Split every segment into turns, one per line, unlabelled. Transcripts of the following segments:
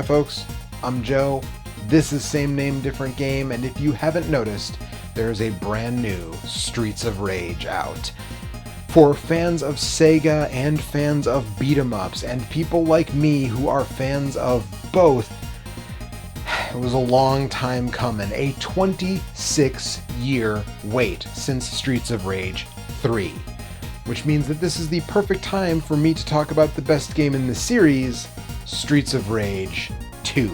Hi folks, I'm Joe. This is Same Name Different Game, and if you haven't noticed, there is a brand new Streets of Rage out. For fans of Sega and fans of beat-em-ups, and people like me who are fans of both, it was a long time coming. A 26-year wait since Streets of Rage 3. Which means that this is the perfect time for me to talk about the best game in the series, Streets of Rage 2.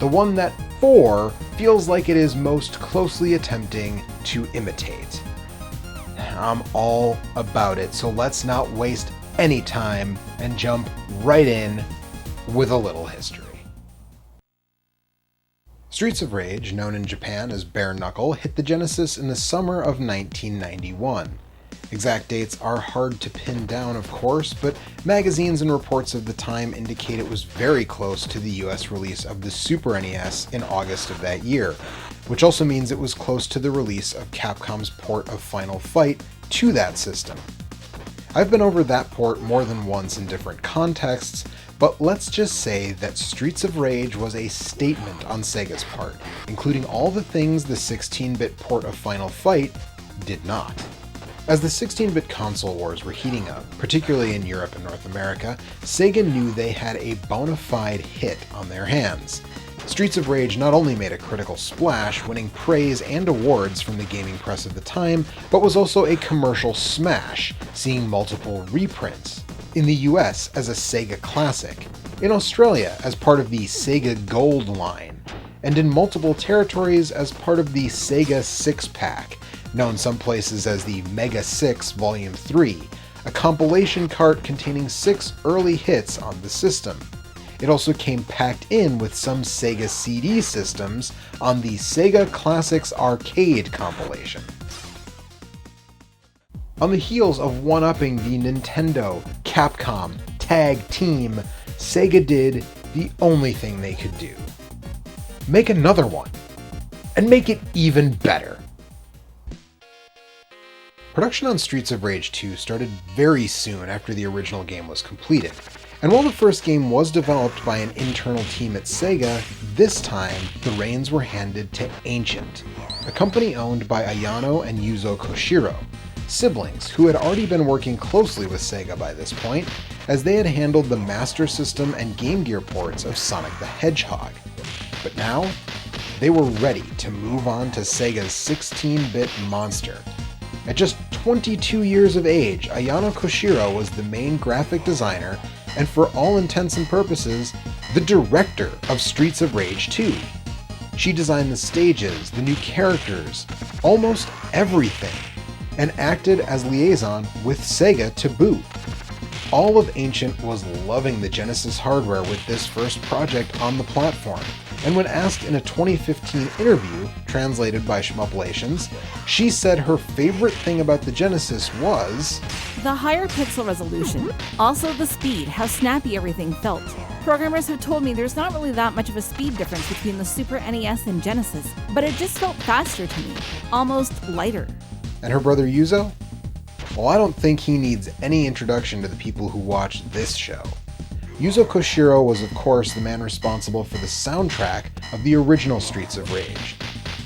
The one that 4 feels like it is most closely attempting to imitate. I'm all about it, so let's not waste any time and jump right in with a little history. Streets of Rage, known in Japan as Bare Knuckle, hit the Genesis in the summer of 1991. Exact dates are hard to pin down, of course, but magazines and reports of the time indicate it was very close to the US release of the Super NES in August of that year, which also means it was close to the release of Capcom's port of Final Fight to that system. I've been over that port more than once in different contexts, but let's just say that Streets of Rage was a statement on Sega's part, including all the things the 16-bit port of Final Fight did not. As the 16-bit console wars were heating up, particularly in Europe and North America, Sega knew they had a bona fide hit on their hands. Streets of Rage not only made a critical splash, winning praise and awards from the gaming press of the time, but was also a commercial smash, seeing multiple reprints. In the US as a Sega classic, in Australia as part of the Sega Gold line, and in multiple territories as part of the Sega 6-pack, known some places as the Mega 6 Volume 3, a compilation cart containing 6 early hits on the system. It also came packed in with some Sega CD systems on the Sega Classics Arcade compilation. On the heels of one-upping the Nintendo, Capcom, tag team, Sega did the only thing they could do. Make another one, and make it even better. Production on Streets of Rage 2 started very soon after the original game was completed, and while the first game was developed by an internal team at Sega, this time the reins were handed to Ancient, a company owned by Ayano and Yuzo Koshiro, siblings who had already been working closely with Sega by this point, as they had handled the Master System and Game Gear ports of Sonic the Hedgehog. But now, they were ready to move on to Sega's 16-bit monster. At just 22 years of age, Ayano Koshiro was the main graphic designer and for all intents and purposes, the director of Streets of Rage 2. She designed the stages, the new characters, almost everything, and acted as liaison with Sega to boot. All of Ancient was loving the Genesis hardware with this first project on the platform, and when asked in a 2015 interview, translated by Shmuplations, she said her favorite thing about the Genesis was
the higher pixel resolution, also the speed, how snappy everything felt. Programmers have told me there's not really that much of a speed difference between the Super NES and Genesis, but it just felt faster to me, almost lighter.
And her brother Yuzo? Well, I don't think he needs any introduction to the people who watch this show. Yuzo Koshiro was of course the man responsible for the soundtrack of the original Streets of Rage.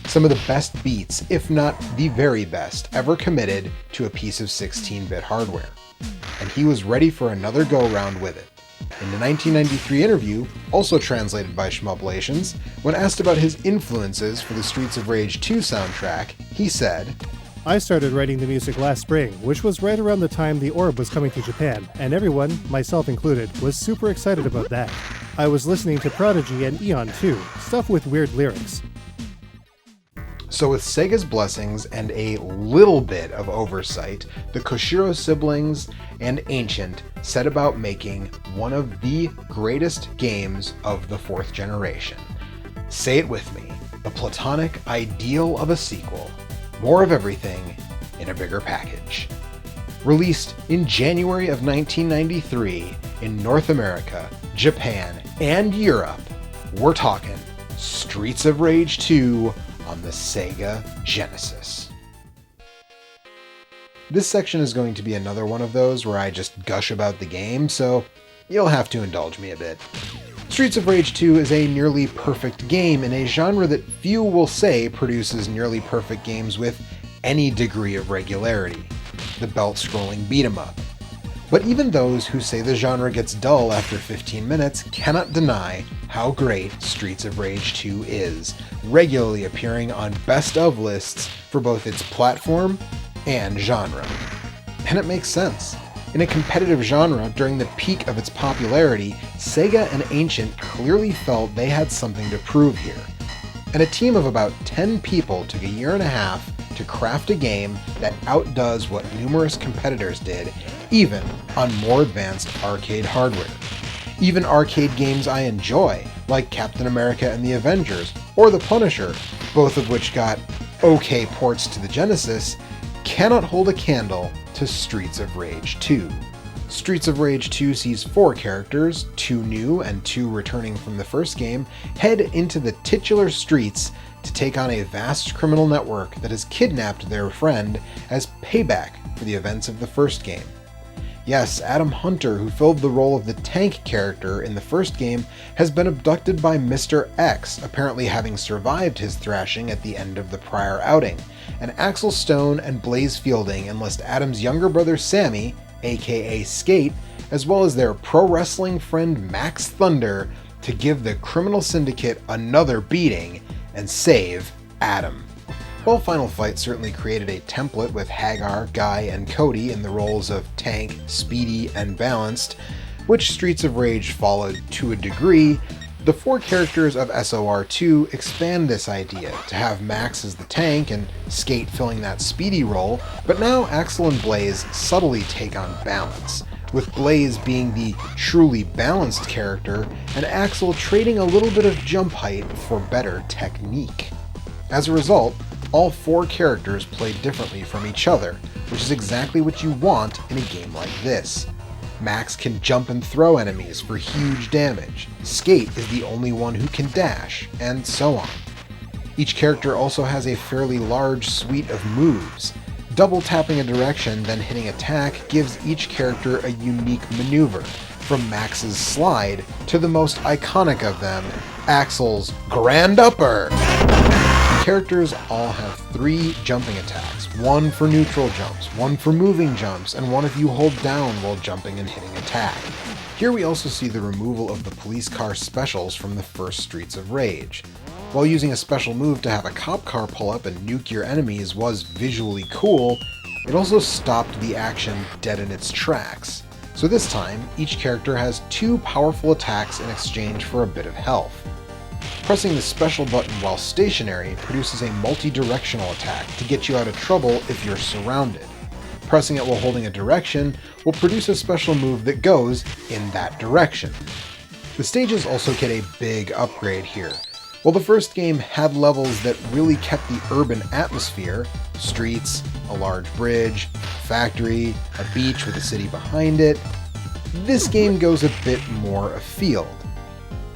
Some of the best beats, if not the very best, ever committed to a piece of 16-bit hardware. And he was ready for another go-round with it. In the 1993 interview, also translated by Shmuplations, when asked about his influences for the Streets of Rage 2 soundtrack, he said,
I started writing the music last spring, which was right around the time The Orb was coming to Japan, and everyone, myself included, was super excited about that. I was listening to Prodigy and Eon too, stuff with weird lyrics.
So with Sega's blessings and a little bit of oversight, the Koshiro siblings and Ancient set about making one of the greatest games of the 4th generation. Say it with me, the platonic ideal of a sequel. More of everything in a bigger package. Released in January of 1993 in North America, Japan, and Europe, we're talking Streets of Rage 2 on the Sega Genesis. This section is going to be another one of those where I just gush about the game, so you'll have to indulge me a bit. Streets of Rage 2 is a nearly perfect game in a genre that few will say produces nearly perfect games with any degree of regularity: the belt-scrolling beat-em-up. But even those who say the genre gets dull after 15 minutes cannot deny how great Streets of Rage 2 is, regularly appearing on best of lists for both its platform and genre. And it makes sense. In a competitive genre during the peak of its popularity, Sega and Ancient clearly felt they had something to prove here. And a team of about 10 people took a year and a half to craft a game that outdoes what numerous competitors did, even on more advanced arcade hardware. Even arcade games I enjoy, like Captain America and the Avengers, or The Punisher, both of which got okay ports to the Genesis, cannot hold a candle to Streets of Rage 2. Streets of Rage 2 sees 4 characters, 2 new and 2 returning from the first game, head into the titular streets to take on a vast criminal network that has kidnapped their friend as payback for the events of the first game. Yes, Adam Hunter, who filled the role of the tank character in the first game, has been abducted by Mr. X, apparently having survived his thrashing at the end of the prior outing, and Axel Stone and Blaze Fielding enlist Adam's younger brother Sammy, aka Skate, as well as their pro wrestling friend Max Thunder, to give the criminal syndicate another beating and save Adam. While Final Fight certainly created a template with Hagar, Guy, and Cody in the roles of Tank, Speedy, and Balanced, which Streets of Rage followed to a degree, the 4 characters of SOR2 expand this idea to have Max as the tank and Skate filling that Speedy role, but now Axel and Blaze subtly take on balance, with Blaze being the truly balanced character and Axel trading a little bit of jump height for better technique. As a result, all 4 characters play differently from each other, which is exactly what you want in a game like this. Max can jump and throw enemies for huge damage, Skate is the only one who can dash, and so on. Each character also has a fairly large suite of moves. Double tapping a direction, then hitting attack gives each character a unique maneuver, from Max's slide to the most iconic of them, Axel's Grand Upper! Characters all have 3 jumping attacks, 1 for neutral jumps, 1 for moving jumps, and 1 if you hold down while jumping and hitting attack. Here we also see the removal of the police car specials from the first Streets of Rage. While using a special move to have a cop car pull up and nuke your enemies was visually cool, it also stopped the action dead in its tracks. So this time, each character has 2 powerful attacks in exchange for a bit of health. Pressing the special button while stationary produces a multi-directional attack to get you out of trouble if you're surrounded. Pressing it while holding a direction will produce a special move that goes in that direction. The stages also get a big upgrade here. While the first game had levels that really kept the urban atmosphere, streets, a large bridge, a factory, a beach with a city behind it, this game goes a bit more afield.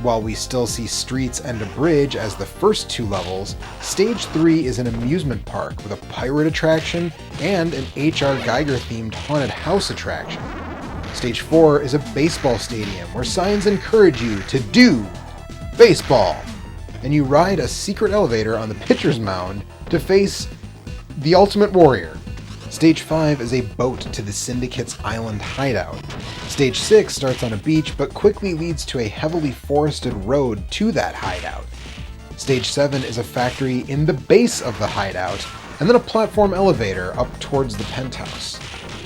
While we still see streets and a bridge as the first 2 levels, Stage 3 is an amusement park with a pirate attraction and an H.R. Geiger-themed haunted house attraction. Stage 4 is a baseball stadium where signs encourage you to do baseball, and you ride a secret elevator on the pitcher's mound to face the Ultimate Warrior. Stage 5 is a boat to the Syndicate's island hideout. Stage 6 starts on a beach but quickly leads to a heavily forested road to that hideout. Stage 7 is a factory in the base of the hideout, and then a platform elevator up towards the penthouse.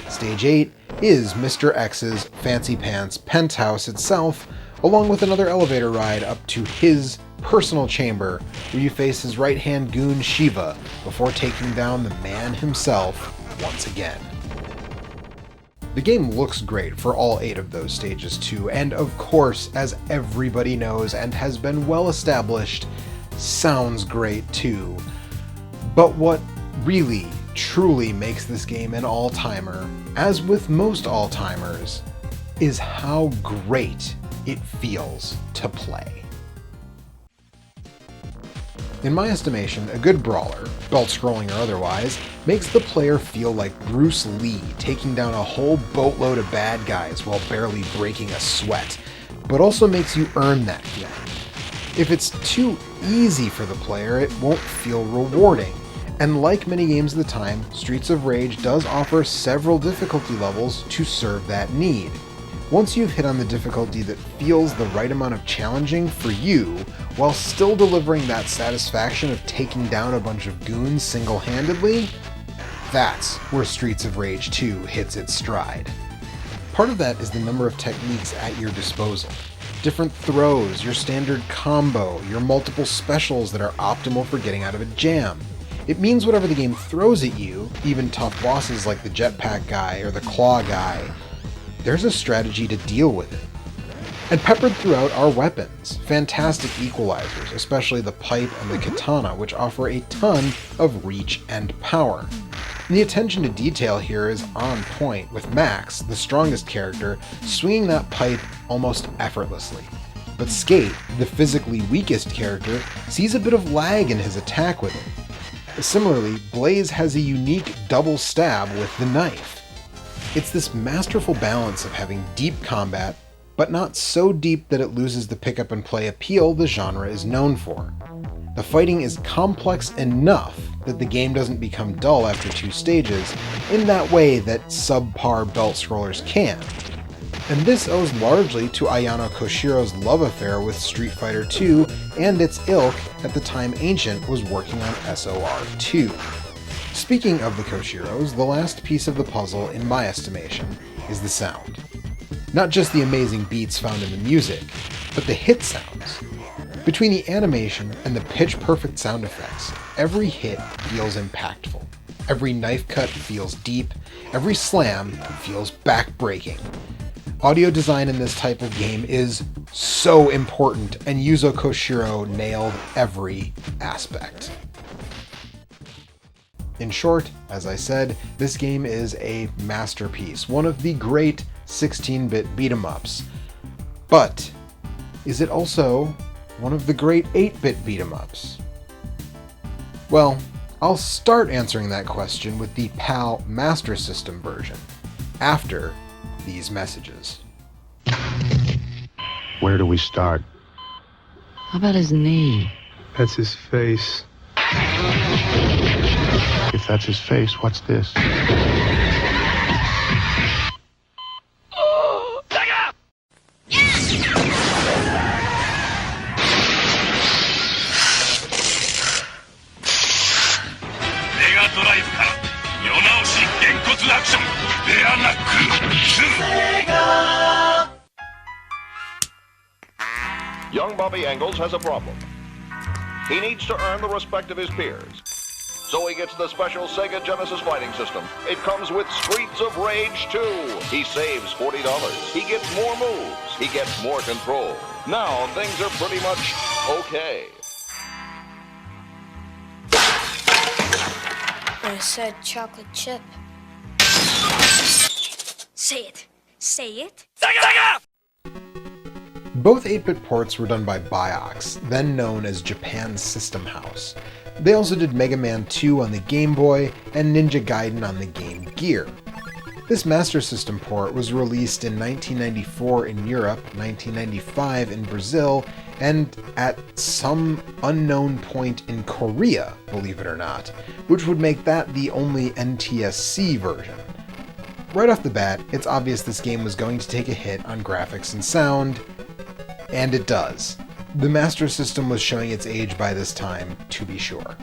Stage 8 is Mr. X's Fancy Pants penthouse itself, along with another elevator ride up to his personal chamber, where you face his right-hand goon Shiva before taking down the man himself once again. The game looks great for all 8 of those stages too, and of course, as everybody knows and has been well established, sounds great too. But what really, truly makes this game an all-timer, as with most all-timers, is how great it feels to play. In my estimation, a good brawler, belt-scrolling or otherwise, makes the player feel like Bruce Lee taking down a whole boatload of bad guys while barely breaking a sweat. but also makes you earn that feeling. If it's too easy for the player, it won't feel rewarding. And like many games of the time, Streets of Rage does offer several difficulty levels to serve that need. Once you've hit on the difficulty that feels the right amount of challenging for you, while still delivering that satisfaction of taking down a bunch of goons single-handedly, that's where Streets of Rage 2 hits its stride. Part of that is the number of techniques at your disposal. Different throws, your standard combo, your multiple specials that are optimal for getting out of a jam. It means whatever the game throws at you, even tough bosses like the jetpack guy or the claw guy, there's a strategy to deal with it. And peppered throughout are weapons, fantastic equalizers, especially the pipe and the katana, which offer a ton of reach and power. And the attention to detail here is on point, with Max, the strongest character, swinging that pipe almost effortlessly. But Skate, the physically weakest character, sees a bit of lag in his attack with it. Similarly, Blaze has a unique double stab with the knife. It's this masterful balance of having deep combat, but not so deep that it loses the pick up and play appeal the genre is known for. The fighting is complex enough that the game doesn't become dull after 2 stages, in that way that subpar belt scrollers can. And this owes largely to Ayano Koshiro's love affair with Street Fighter II and its ilk at the time Ancient was working on SOR 2. Speaking of the Koshiros, the last piece of the puzzle, in my estimation, is the sound. Not just the amazing beats found in the music, but the hit sounds. Between the animation and the pitch-perfect sound effects, every hit feels impactful. Every knife cut feels deep. Every slam feels back-breaking. Audio design in this type of game is so important, and Yuzo Koshiro nailed every aspect. In short, as I said, this game is a masterpiece, one of the great 16-bit beat-em-ups. But is it also one of the great 8-bit beat-em-ups? Well, I'll start answering that question with the PAL Master System version, after these messages.
Where do we start?
How about his knee?
That's his face. If that's his face, what's this?
Young Bobby Engels has a problem. He needs to earn the respect of his peers. So he gets the special Sega Genesis fighting system. It comes with Streets of Rage 2. He saves $40. He gets more moves. He gets more control. Now things are pretty much okay.
I said chocolate chip. Say it. Say it.
Both 8-bit ports were done by Biox, then known as Japan's System House. They also did Mega Man 2 on the Game Boy and Ninja Gaiden on the Game Gear. This Master System port was released in 1994 in Europe, 1995 in Brazil, and at some unknown point in Korea, believe it or not, which would make that the only NTSC version. Right off the bat, it's obvious this game was going to take a hit on graphics and sound, and it does. The Master System was showing its age by this time, to be sure.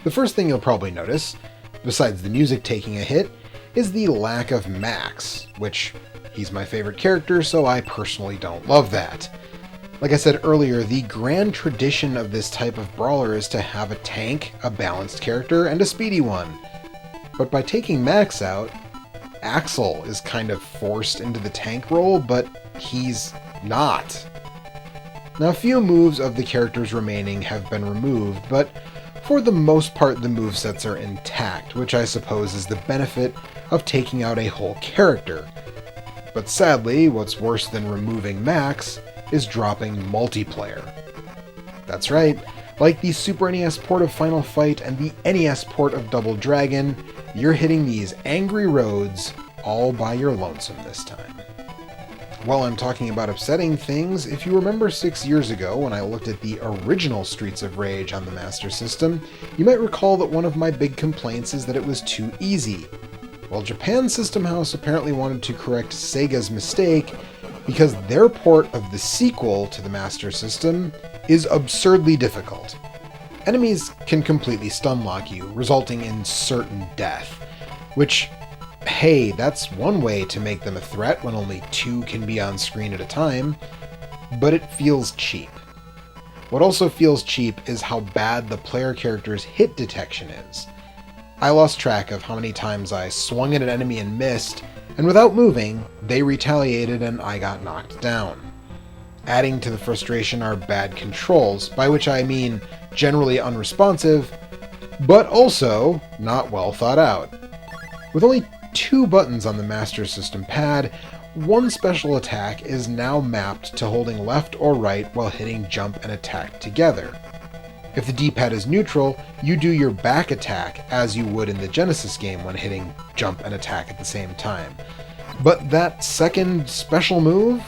The first thing you'll probably notice, besides the music taking a hit, is the lack of Max, which he's my favorite character, so I personally don't love that. Like I said earlier, the grand tradition of this type of brawler is to have a tank, a balanced character, and a speedy one. But by taking Max out, Axel is kind of forced into the tank role, but he's not. Now, a few moves of the characters remaining have been removed, but for the most part the movesets are intact, which I suppose is the benefit of taking out a whole character. But sadly, what's worse than removing Max is dropping multiplayer. That's right, like the Super NES port of Final Fight and the NES port of Double Dragon, you're hitting these angry roads all by your lonesome this time. while I'm talking about upsetting things, if you remember 6 years ago when I looked at the original Streets of Rage on the Master System, you might recall that one of my big complaints is that it was too easy. Well, Japan System House apparently wanted to correct Sega's mistake because their port of the sequel to the Master System is absurdly difficult. Enemies can completely stunlock you, resulting in certain death, which, hey, that's one way to make them a threat when only 2 can be on screen at a time, but it feels cheap. What also feels cheap is how bad the player character's hit detection is. I lost track of how many times I swung at an enemy and missed, and without moving, they retaliated and I got knocked down. Adding to the frustration are bad controls, by which I mean generally unresponsive, but also not well thought out. With only 2 buttons on the Master System pad, one special attack is now mapped to holding left or right while hitting jump and attack together. If the D-pad is neutral, you do your back attack as you would in the Genesis game when hitting jump and attack at the same time. But that second special move?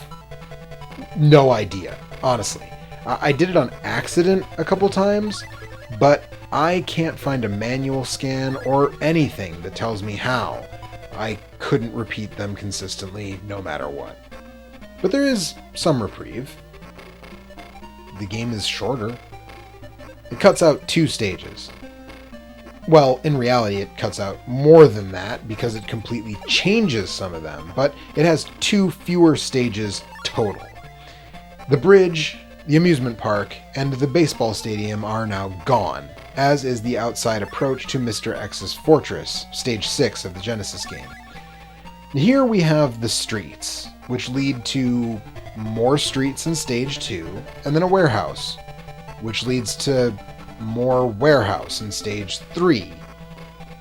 No idea, honestly. I did it on accident a couple times, but I can't find a manual scan or anything that tells me how. I couldn't repeat them consistently no matter what. But there is some reprieve. The game is shorter. It cuts out 2 stages. Well, in reality, it cuts out more than that because it completely changes some of them, but it has 2 fewer stages total. The bridge, the amusement park, and the baseball stadium are now gone, as is the outside approach to Mr. X's Fortress, Stage 6 of the Genesis game. Here we have the streets, which lead to more streets in Stage 2, and then a warehouse, which leads to more warehouse in Stage 3.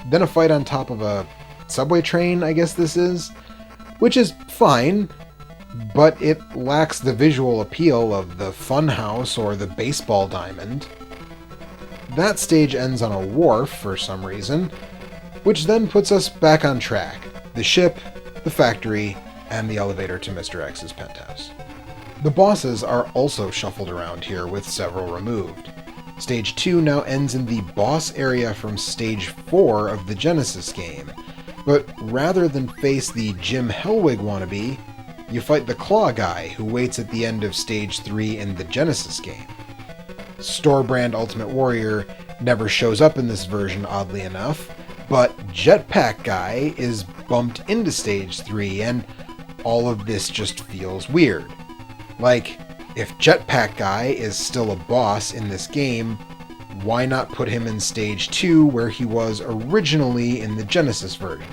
Then a fight on top of a subway train, I guess this is, which is fine, but it lacks the visual appeal of the funhouse or the baseball diamond. That stage ends on a wharf for some reason, which then puts us back on track. The ship, the factory, and the elevator to Mr. X's penthouse. The bosses are also shuffled around here with several removed. Stage 2 now ends in the boss area from Stage 4 of the Genesis game, but rather than face the Jim Hellwig wannabe, you fight the Claw guy who waits at the end of Stage 3 in the Genesis game. Store brand Ultimate Warrior never shows up in this version, oddly enough, but Jetpack Guy is bumped into Stage 3, and all of this just feels weird. Like, if Jetpack Guy is still a boss in this game, why not put him in Stage 2 where he was originally in the Genesis version?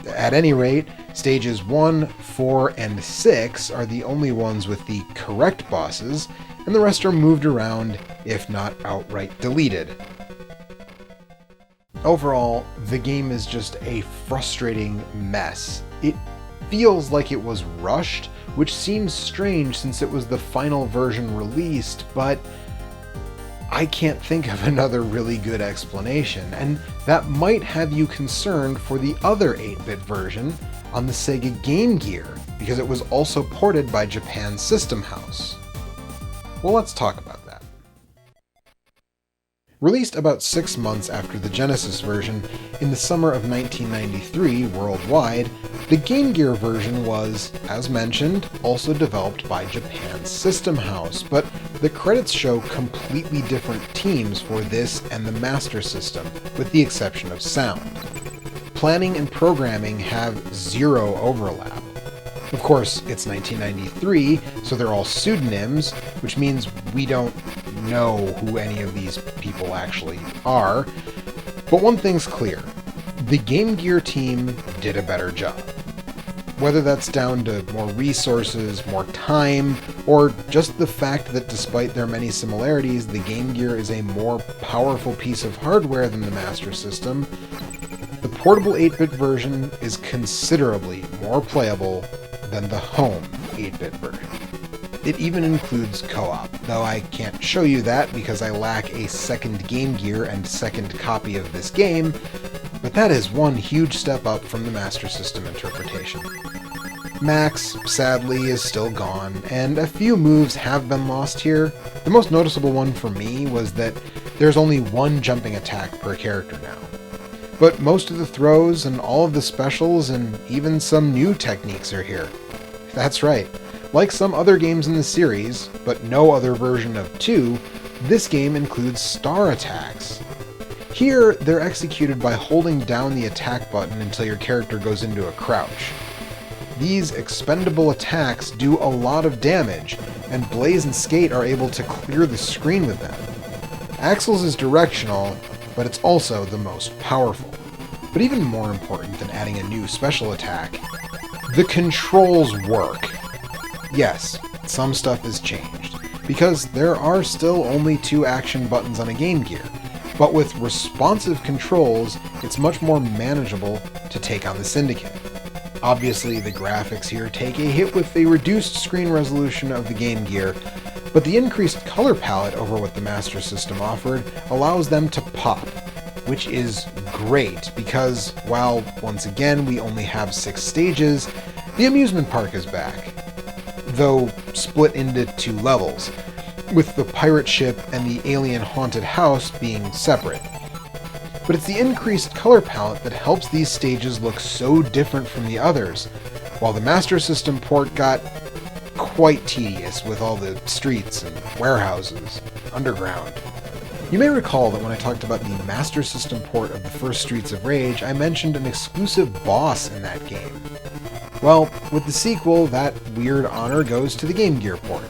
At any rate, Stages 1, 4, and 6 are the only ones with the correct bosses, and the rest are moved around, if not outright deleted. Overall, the game is just a frustrating mess. It feels like it was rushed, which seems strange since it was the final version released, but I can't think of another really good explanation, and that might have you concerned for the other 8-bit version on the Sega Game Gear, because it was also ported by Japan System House. Well, let's talk about that. Released about 6 months after the Genesis version, in the summer of 1993 worldwide, the Game Gear version was, as mentioned, also developed by Japan's System House, but the credits show completely different teams for this and the Master System, with the exception of sound. Planning and programming have 0 overlap. Of course, it's 1993, so they're all pseudonyms, which means we don't know who any of these people actually are. But one thing's clear, the Game Gear team did a better job. Whether that's down to more resources, more time, or just the fact that despite their many similarities, the Game Gear is a more powerful piece of hardware than the Master System, the portable 8-bit version is considerably more playable than the home 8-bit version. It even includes co-op, though I can't show you that because I lack a second Game Gear and second copy of this game, but that is one huge step up from the Master System interpretation. Max, sadly, is still gone, and a few moves have been lost here. The most noticeable one for me was that there's only one jumping attack per character now. But most of the throws and all of the specials and even some new techniques are here. That's right. Like some other games in the series, but no other version of 2, this game includes star attacks. Here, they're executed by holding down the attack button until your character goes into a crouch. These expendable attacks do a lot of damage, and Blaze and Skate are able to clear the screen with them. Axel's is directional, but it's also the most powerful. But even more important than adding a new special attack, the controls work. Yes, some stuff has changed, because there are still only 2 action buttons on a Game Gear, but with responsive controls, it's much more manageable to take on the Syndicate. Obviously, the graphics here take a hit with the reduced screen resolution of the Game Gear, but the increased color palette over what the Master System offered allows them to pop, which is great because, while once again we only have 6 stages, the amusement park is back, though split into 2 levels, with the pirate ship and the alien haunted house being separate. But it's the increased color palette that helps these stages look so different from the others, while the Master System port got quite tedious with all the streets and warehouses, underground. You may recall that when I talked about the Master System port of the first Streets of Rage, I mentioned an exclusive boss in that game. Well, with the sequel, that weird honor goes to the Game Gear port.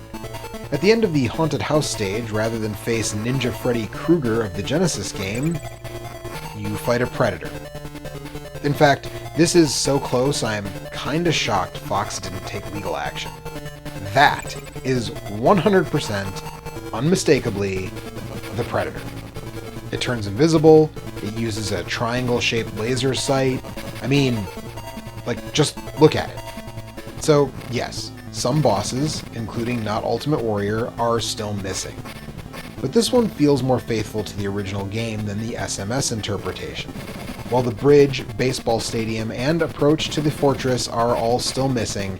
At the end of the Haunted House stage, rather than face Ninja Freddy Krueger of the Genesis game, you fight a predator. In fact, this is so close I'm kinda shocked Fox didn't take legal action. That is 100%, unmistakably, the Predator. It turns invisible, it uses a triangle-shaped laser sight. I mean, just look at it. So, yes, some bosses, including Not Ultimate Warrior, are still missing. But this one feels more faithful to the original game than the SMS interpretation. While the bridge, baseball stadium, and approach to the fortress are all still missing,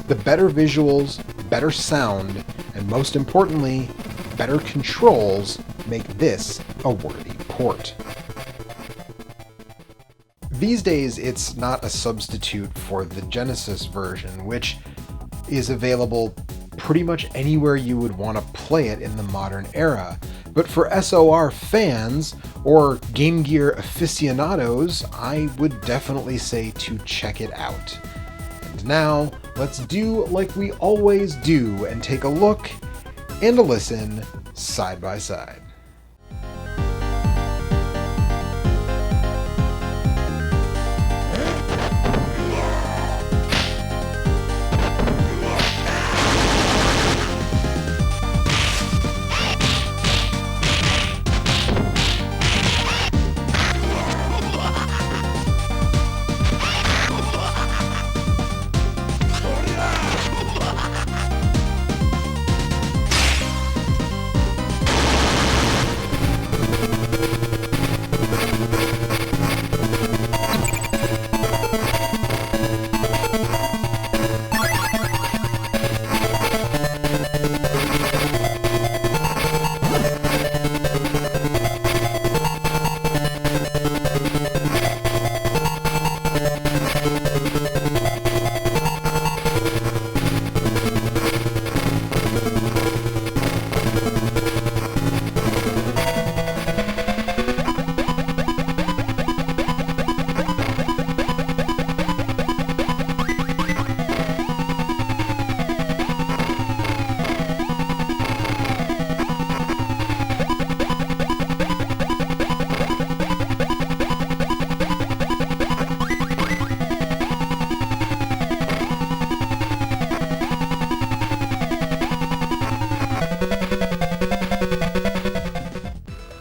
the better visuals, better sound, and most importantly, better controls make this a worthy port. These days, it's not a substitute for the Genesis version, which is available pretty much anywhere you would want to play it in the modern era. But for SOR fans, or Game Gear aficionados, I would definitely say to check it out. And now, let's do like we always do and take a look and a listen side by side.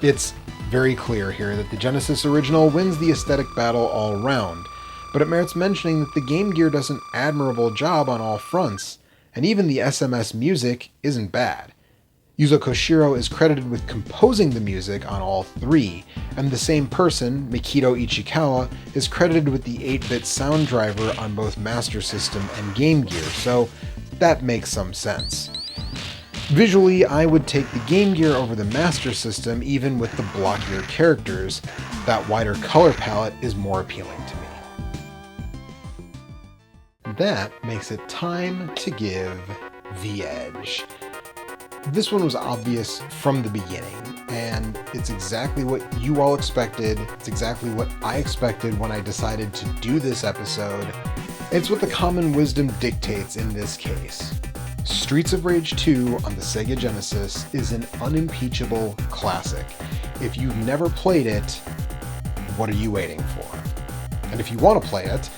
It's very clear here that the Genesis original wins the aesthetic battle all round, but it merits mentioning that the Game Gear does an admirable job on all fronts, and even the SMS music isn't bad. Yuzo Koshiro is credited with composing the music on all three, and the same person, Mikito Ichikawa, is credited with the 8-bit sound driver on both Master System and Game Gear, so that makes some sense. Visually, I would take the Game Gear over the Master System even with the blockier characters. That wider color palette is more appealing to me. That makes it time to give The Edge. This one was obvious from the beginning, and it's exactly what you all expected. It's exactly what I expected when I decided to do this episode. It's what the common wisdom dictates in this case. Streets of Rage 2 on the Sega Genesis is an unimpeachable classic. If you've never played it, what are you waiting for? And if you want to play it,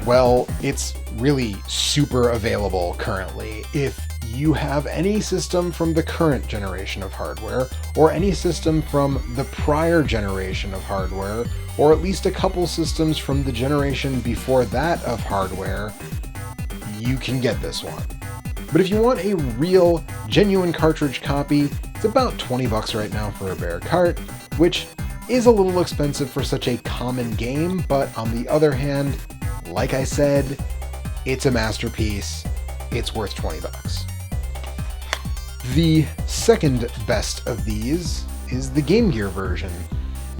well, it's really super available currently. If you have any system from the current generation of hardware, or any system from the prior generation of hardware, or at least a couple systems from the generation before that of hardware, you can get this one. But if you want a real, genuine cartridge copy, it's about $20 right now for a bare cart, which is a little expensive for such a common game, but on the other hand, like I said, it's a masterpiece. It's worth $20. The second best of these is the Game Gear version,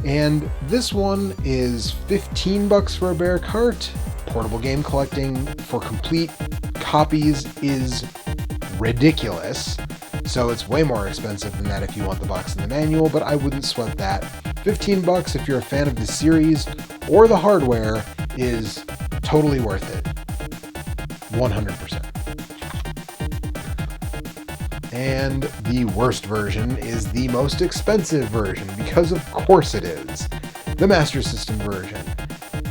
and this one is $15 for a bare cart. Portable game collecting for complete copies is ridiculous, so it's way more expensive than that if you want the box and the manual, but I wouldn't sweat that. $15 if you're a fan of the series or the hardware is totally worth it. 100%. And the worst version is the most expensive version, because of course it is. The Master System version.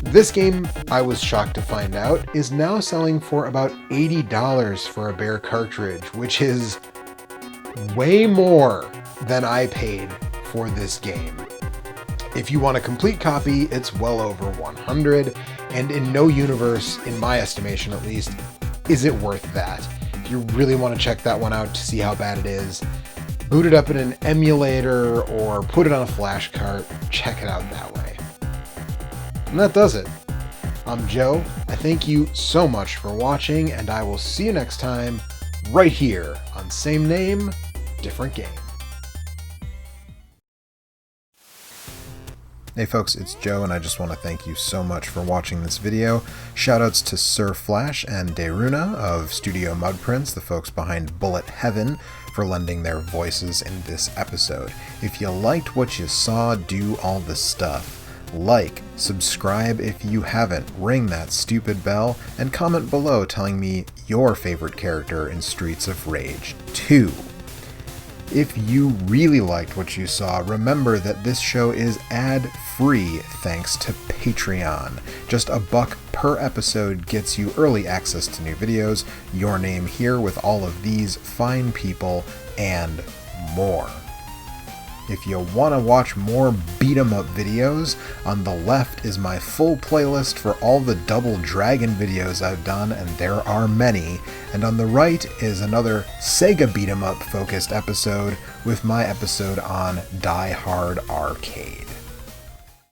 This game, I was shocked to find out, is now selling for about $80 for a bare cartridge, which is way more than I paid for this game. If you want a complete copy, it's well over $100, and in no universe, in my estimation at least, is it worth that. If you really want to check that one out to see how bad it is, boot it up in an emulator or put it on a flash cart, check it out that way. And that does it. I'm Joe. I thank you so much for watching, and I will see you next time right here on Same Name, Different Game. Hey folks, it's Joe, and I just want to thank you so much for watching this video. Shoutouts to Sir Flash and Deruna of Studio Mugprints, the folks behind Bullet Heaven, for lending their voices in this episode. If you liked what you saw, do all the stuff. Like, subscribe if you haven't, ring that stupid bell, and comment below telling me your favorite character in Streets of Rage 2. If you really liked what you saw, remember that this show is ad-free thanks to Patreon. Just $1 per episode gets you early access to new videos, your name here with all of these fine people, and more. If you want to watch more beat-em-up videos, on the left is my full playlist for all the Double Dragon videos I've done, and there are many, and on the right is another Sega beat-em-up focused episode with my episode on Die Hard Arcade.